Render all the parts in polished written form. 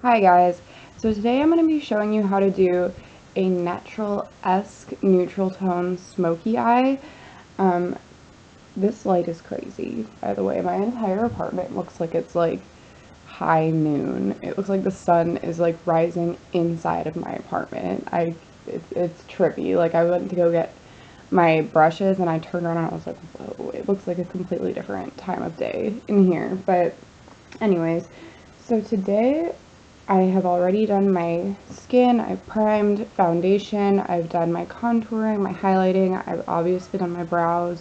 Hi guys, so today I'm going to be showing you how to do a natural-esque neutral tone smoky eye. This light is crazy, by the way. My entire apartment looks like it's like high noon. It looks like the sun is like rising inside of my apartment. It's trippy. Like I went to go get my brushes and I turned around and I was like, whoa, it looks like a completely different time of day in here. But anyways, so today I have already done my skin, I've primed, foundation, I've done my contouring, my highlighting, I've obviously done my brows,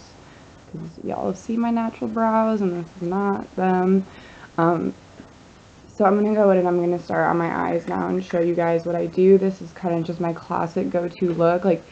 because y'all have seen my natural brows, and this is not them. So I'm going to go in and I'm going to start on my eyes now and show you guys what I do. This is kind of just my classic go-to look, like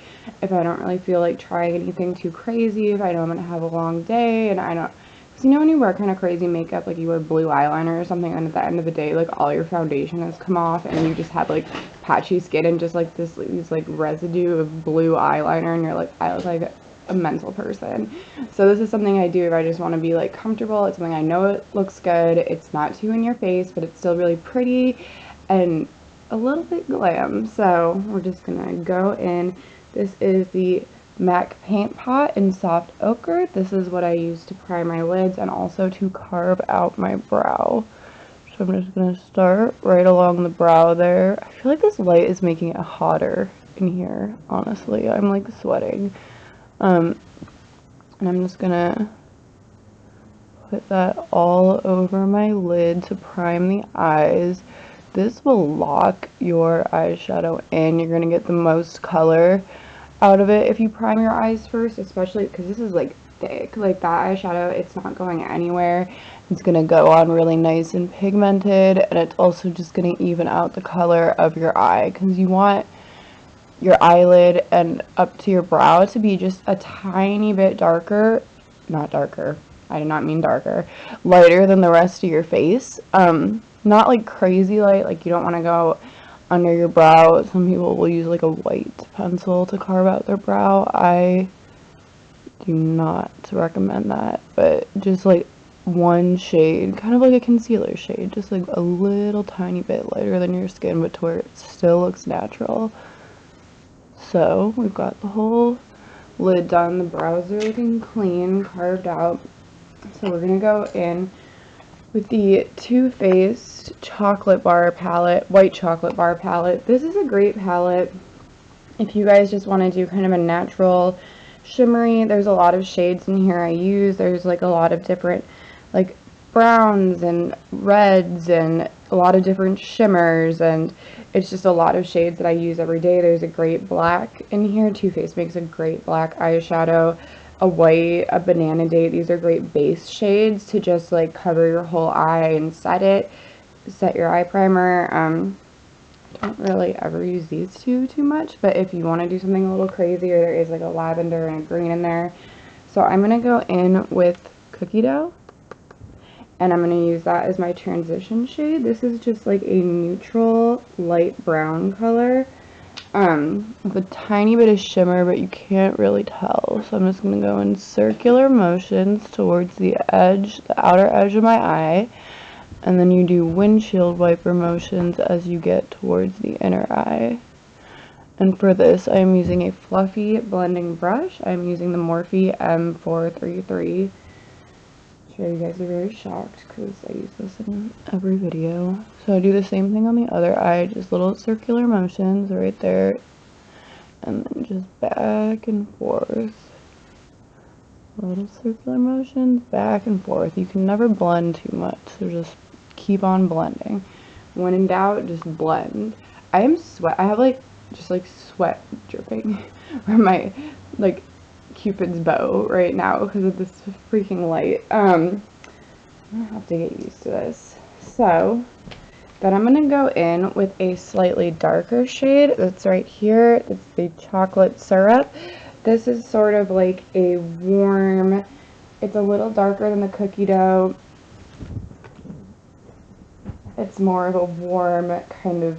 if I don't really feel like trying anything too crazy, if I know I'm going to have a long day, and I don't, because you know when you wear kind of crazy makeup, like you wear blue eyeliner or something, and at the end of the day, like all your foundation has come off, and you just have like patchy skin and just like these like residue of blue eyeliner, and you're like, I look like a mental person. So this is something I do if I just want to be like comfortable. It's something I know it looks good. It's not too in your face, but it's still really pretty and a little bit glam. So we're just gonna go in. This is the MAC Paint Pot in Soft Ochre. This is what I use to prime my lids and also to carve out my brow. So I'm just going to start right along the brow there. I feel like this light is making it hotter in here, honestly. I'm like sweating. And I'm just going to put that all over my lid to prime the eyes. This will lock your eyeshadow in. You're going to get the most color out of it if you prime your eyes first, especially because this is like thick. Like that eyeshadow, it's not going anywhere. It's going to go on really nice and pigmented, and it's also just going to even out the color of your eye, because you want your eyelid and up to your brow to be just a tiny bit darker, not darker, I did not mean darker, lighter than the rest of your face. Not like crazy light, like you don't want to go under your brow. Some people will use like a white pencil to carve out their brow. I do not recommend that, but just like one shade, kind of like a concealer shade, just like a little tiny bit lighter than your skin, but to where it still looks natural. So we've got the whole lid done. The brows are looking clean, carved out. So we're gonna go in with the Too Faced chocolate bar palette, white chocolate bar palette. This is a great palette if you guys just want to do kind of a natural shimmery. There's a lot of shades in here I use. There's like a lot of different like browns and reds and a lot of different shimmers, and it's just a lot of shades that I use every day. There's a great black in here. Too Faced makes a great black eyeshadow, a white, a banana date. These are great base shades to just like cover your whole eye and set your eye primer. I don't really ever use these two too much, but if you want to do something a little crazier, there is like a lavender and a green in there. So I'm going to go in with Cookie Dough, and I'm going to use that as my transition shade. This is just like a neutral light brown color with a tiny bit of shimmer, but you can't really tell. So I'm just going to go in circular motions towards the edge, the outer edge of my eye, and then you do windshield wiper motions as you get towards the inner eye. And for this, I am using a fluffy blending brush. I'm using the Morphe M433. I'm sure you guys are very shocked because I use this in every video. So I do the same thing on the other eye, just little circular motions right there, and then just back and forth. Little circular motions, back and forth. You can never blend too much, so just keep on blending. When in doubt, just blend. I have like just like sweat dripping from my like Cupid's bow right now because of this freaking light. I'm gonna have to get used to this. So then I'm gonna go in with a slightly darker shade that's right here. It's the chocolate syrup. This is sort of like a warm, it's a little darker than the Cookie Dough. It's more of a warm kind of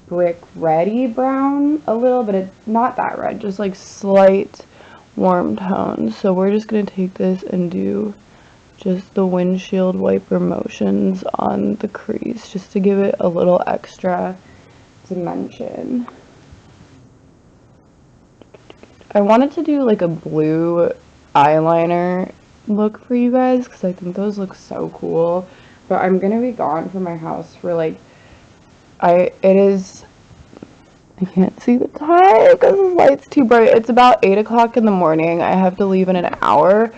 brick reddy brown a little, but it's not that red, just like slight warm tones. So we're just going to take this and do just the windshield wiper motions on the crease, just to give it a little extra dimension. I wanted to do like a blue eyeliner look for you guys because I think those look so cool, but I'm gonna be gone from my house for like, I can't see the time because the light's too bright. It's about 8 o'clock in the morning. I have to leave in an hour,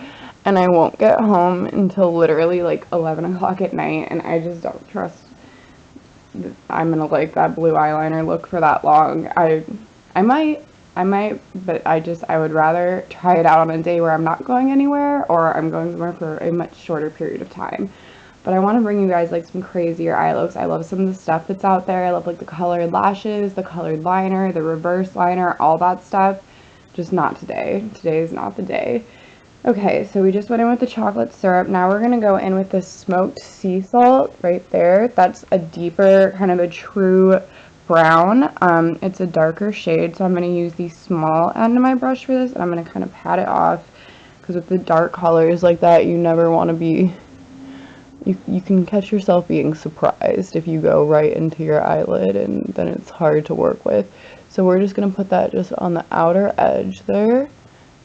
and I won't get home until literally like 11 o'clock at night, and I just don't trust that I'm gonna like that blue eyeliner look for that long. I might, but I would rather try it out on a day where I'm not going anywhere, or I'm going somewhere for a much shorter period of time. But I want to bring you guys like some crazier eye looks. I love some of the stuff that's out there. I love like the colored lashes, the colored liner, the reverse liner, all that stuff. Just not today. Today is not the day. Okay, so we just went in with the chocolate syrup. Now we're going to go in with the smoked sea salt right there. That's a deeper, kind of a true brown. It's a darker shade, so I'm going to use the small end of my brush for this, and I'm going to kind of pat it off, because with the dark colors like that, you never want to be... You can catch yourself being surprised if you go right into your eyelid, and then it's hard to work with. So we're just going to put that just on the outer edge there,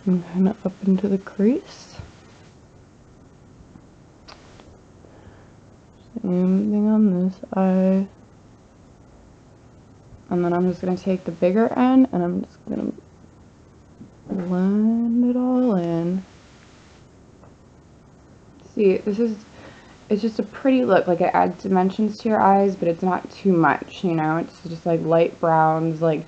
and kind of up into the crease. Same thing on this eye. And then I'm just going to take the bigger end, and I'm just going to blend it all in. See, it's just a pretty look. Like, it adds dimensions to your eyes, but it's not too much, you know? It's just like light browns, like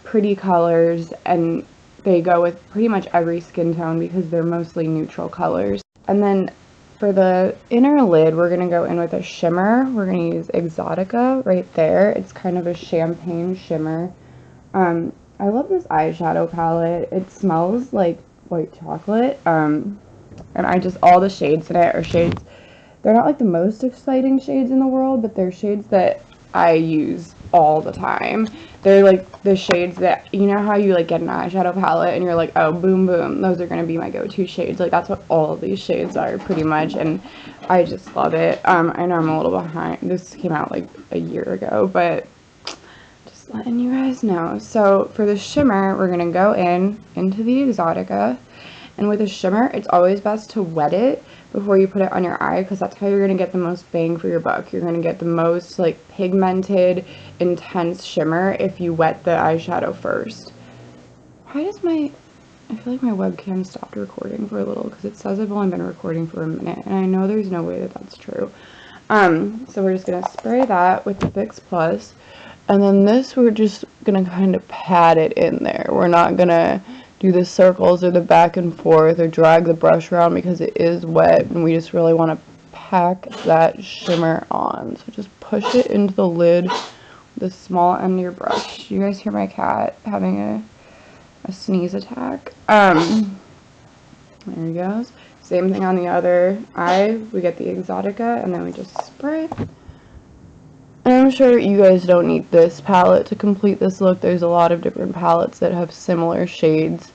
pretty colors, and they go with pretty much every skin tone because they're mostly neutral colors. And then for the inner lid, we're going to go in with a shimmer. We're going to use Exotica right there. It's kind of a champagne shimmer. I love this eyeshadow palette. It smells like white chocolate. And all the shades in it are shades... They're not like the most exciting shades in the world, but they're shades that I use all the time. They're like the shades that, you know how you like get an eyeshadow palette and you're like, oh, boom, boom, those are going to be my go-to shades. Like, that's what all of these shades are pretty much, and I just love it. I know I'm a little behind. This came out like a year ago, but just letting you guys know. So for the shimmer, we're going to go into the Exotica, and with a shimmer, it's always best to wet it before you put it on your eye, because that's how you're going to get the most bang for your buck. You're going to get the most like pigmented, intense shimmer if you wet the eyeshadow first. Why does I feel like my webcam stopped recording for a little, because it says I've only been recording for a minute, and I know there's no way that that's true. So we're just going to spray that with the Fix Plus, and then this we're just going to kind of pat it in there. We're not going to do the circles or the back and forth or drag the brush around because it is wet, and we just really want to pack that shimmer on. So just push it into the lid with the small end of your brush. You guys hear my cat having a sneeze attack. There he goes. Same thing on the other eye. We get the Exotica, and then we just spray. And I'm sure you guys don't need this palette to complete this look. There's a lot of different palettes that have similar shades.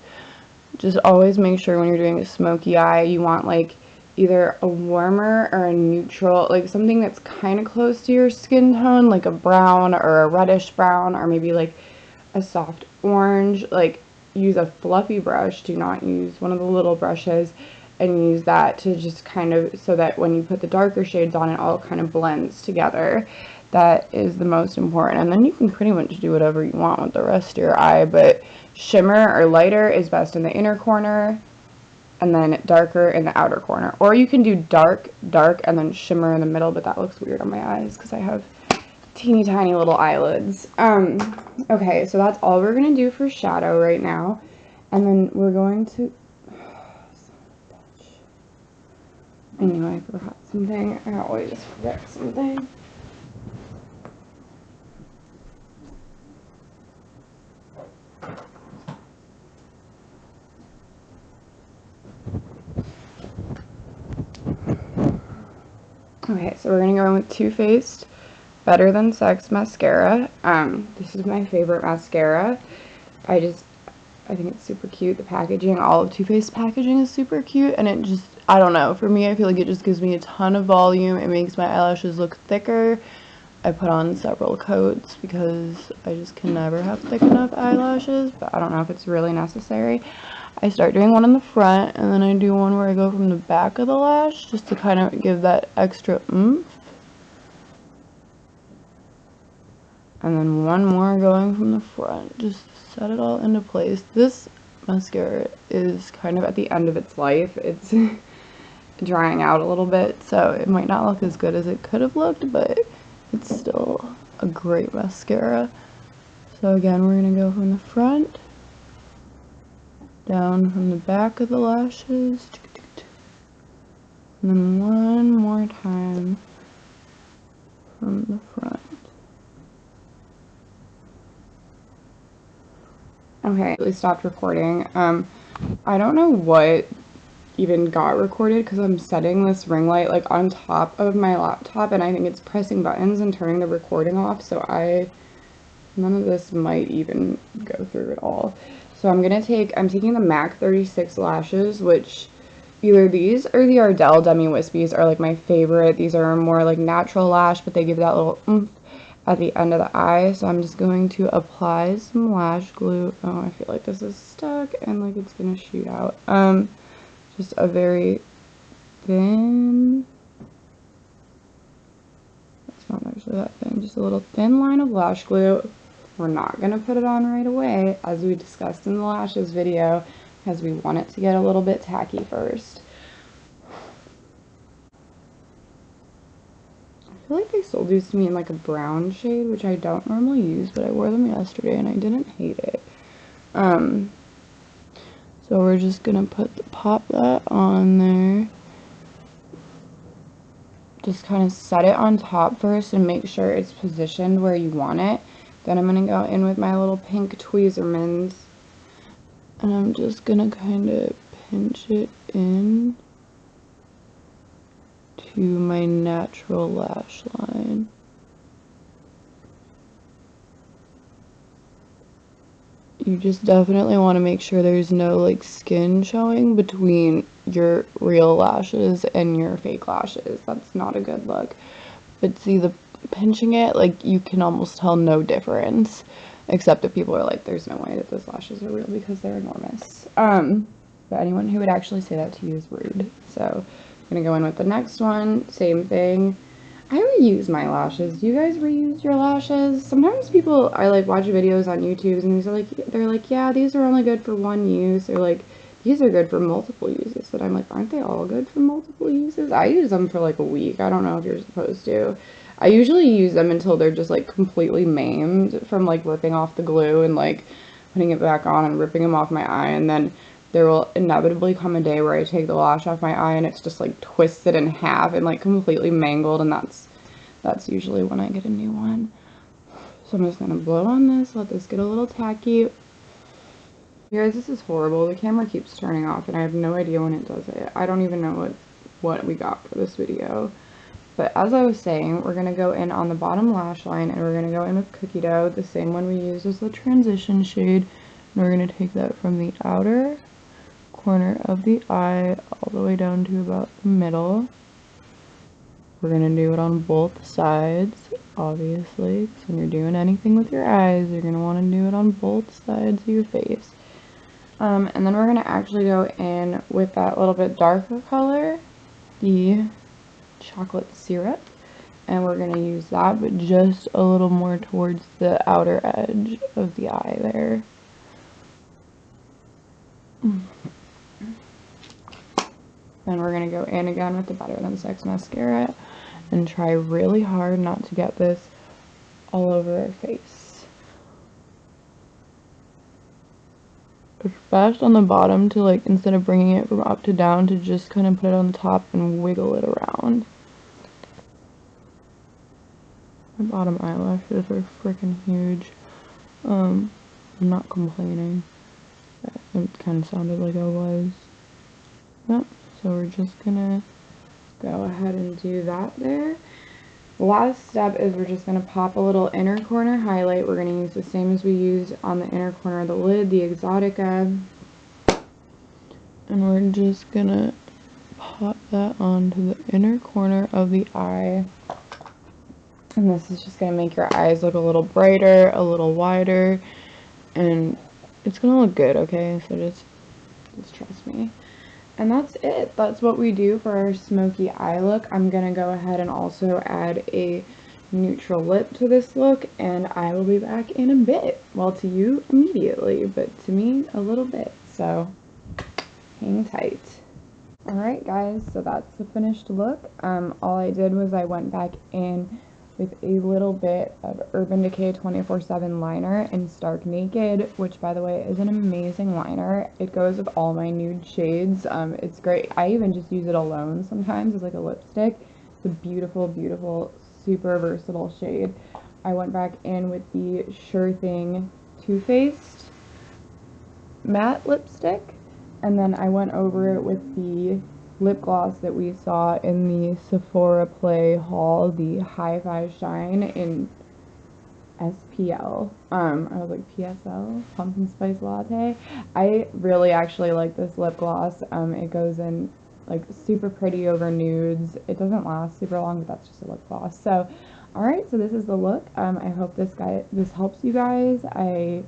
Just always make sure when you're doing a smoky eye, you want like either a warmer or a neutral, like something that's kind of close to your skin tone, like a brown or a reddish brown, or maybe like a soft orange. Like, use a fluffy brush. Do not use one of the little brushes, and use that to just kind of, so that when you put the darker shades on, it all kind of blends together. That is the most important, and then you can pretty much do whatever you want with the rest of your eye, but shimmer or lighter is best in the inner corner, and then darker in the outer corner. Or you can do dark, and then shimmer in the middle, but that looks weird on my eyes because I have teeny tiny little eyelids. Okay, so that's all we're going to do for shadow right now, and then we're going to... I knew I forgot something. I always forget something. Okay, so we're going to go in with Too Faced Better Than Sex mascara. This is my favorite mascara. I I think it's super cute. The packaging, all of Too Faced packaging is super cute, and it just, I don't know, for me, I feel like it just gives me a ton of volume. It makes my eyelashes look thicker. I put on several coats because I just can never have thick enough eyelashes, but I don't know if it's really necessary. I start doing one in the front, and then I do one where I go from the back of the lash, just to kind of give that extra oomph. And then one more going from the front, just set it all into place. This mascara is kind of at the end of its life. It's drying out a little bit, so it might not look as good as it could have looked, but it's still a great mascara. So again, we're going to go from the front, down from the back of the lashes, and then one more time from the front. Okay, we stopped recording. I don't know what even got recorded because I'm setting this ring light like on top of my laptop, and I think it's pressing buttons and turning the recording off, so none of this might even go through at all. So I'm taking the MAC 36 lashes, which either these or the Ardell Demi Wispies are like my favorite. These are more like natural lash, but they give that little oomph at the end of the eye. So I'm just going to apply some lash glue. Oh, I feel like this is stuck and like it's gonna shoot out. Just a very thin, it's not actually that thin, just a little thin line of lash glue. We're not going to put it on right away, as we discussed in the lashes video, because we want it to get a little bit tacky first. I feel like they sold these to me in like a brown shade, which I don't normally use, but I wore them yesterday and I didn't hate it. So we're just going to pop that on there. Just kind of set it on top first and make sure it's positioned where you want it. Then I'm going to go in with my little pink Tweezermans, and I'm just going to kind of pinch it in to my natural lash line. You just definitely want to make sure there's no like skin showing between your real lashes and your fake lashes. That's not a good look. But see, the pinching it, like you can almost tell no difference, except that people are like, there's no way that those lashes are real because they're enormous. But anyone who would actually say that to you is rude. So I'm gonna go in with the next one, same thing. I reuse my lashes. Do you guys reuse your lashes? Sometimes people, I like watch videos on YouTube and they're like, yeah, these are only good for one use, or like, these are good for multiple uses. But I'm like, aren't they all good for multiple uses? I use them for like a week. I don't know if you're supposed to. I usually use them until they're just like completely maimed from like ripping off the glue and like putting it back on and ripping them off my eye, and then there will inevitably come a day where I take the lash off my eye and it's just like twisted in half and like completely mangled, and that's usually when I get a new one. So I'm just gonna blow on this, let this get a little tacky. Guys, this is horrible. The camera keeps turning off and I have no idea when it does it. I don't even know what we got for this video. But as I was saying, we're gonna go in on the bottom lash line, and we're gonna go in with Cookie Dough, the same one we used as the transition shade. And we're gonna take that from the outer corner of the eye all the way down to about the middle. We're going to do it on both sides, obviously, because when you're doing anything with your eyes, you're going to want to do it on both sides of your face. And then we're going to actually go in with that little bit darker color, the chocolate syrup, and we're going to use that, but just a little more towards the outer edge of the eye there. Then we're going to go in again with the Better Than Sex mascara and try really hard not to get this all over our face. It's best on the bottom to, like, instead of bringing it from up to down, to just kind of put it on the top and wiggle it around. My bottom eyelashes are freaking huge. I'm not complaining. It kind of sounded like I was. Yep. So we're just gonna go ahead and do that there. The last step is we're just going to pop a little inner corner highlight. We're going to use the same as we used on the inner corner of the lid, the Exotica. And we're just going to pop that onto the inner corner of the eye. And this is just going to make your eyes look a little brighter, a little wider, and it's going to look good, okay? So just trust me. And that's it. That's what we do for our smoky eye look. I'm going to go ahead and also add a neutral lip to this look, and I will be back in a bit. Well, to you, immediately, but to me, a little bit. So, hang tight. Alright guys, so that's the finished look. All I did was I went back in with a little bit of Urban Decay 24/7 liner in Stark Naked, which by the way is an amazing liner. It goes with all my nude shades. It's great. I even just use it alone sometimes as like a lipstick. It's a beautiful, beautiful, super versatile shade. I went back in with the Sure Thing Too Faced matte lipstick, and then I went over it with the lip gloss that we saw in the Sephora Play haul, the Hi-Fi Shine in SPL. I was like, PSL? Pumpkin Spice Latte? I really actually like this lip gloss. It goes in like super pretty over nudes. It doesn't last super long, but that's just a lip gloss. So, alright, so this is the look. I hope this helps you guys. I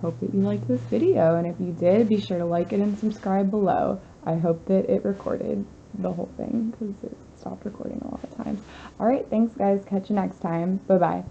hope that you liked this video, and if you did, be sure to like it and subscribe below. I hope that it recorded the whole thing, because it stopped recording a lot of times. Alright, thanks guys, catch you next time. Bye bye.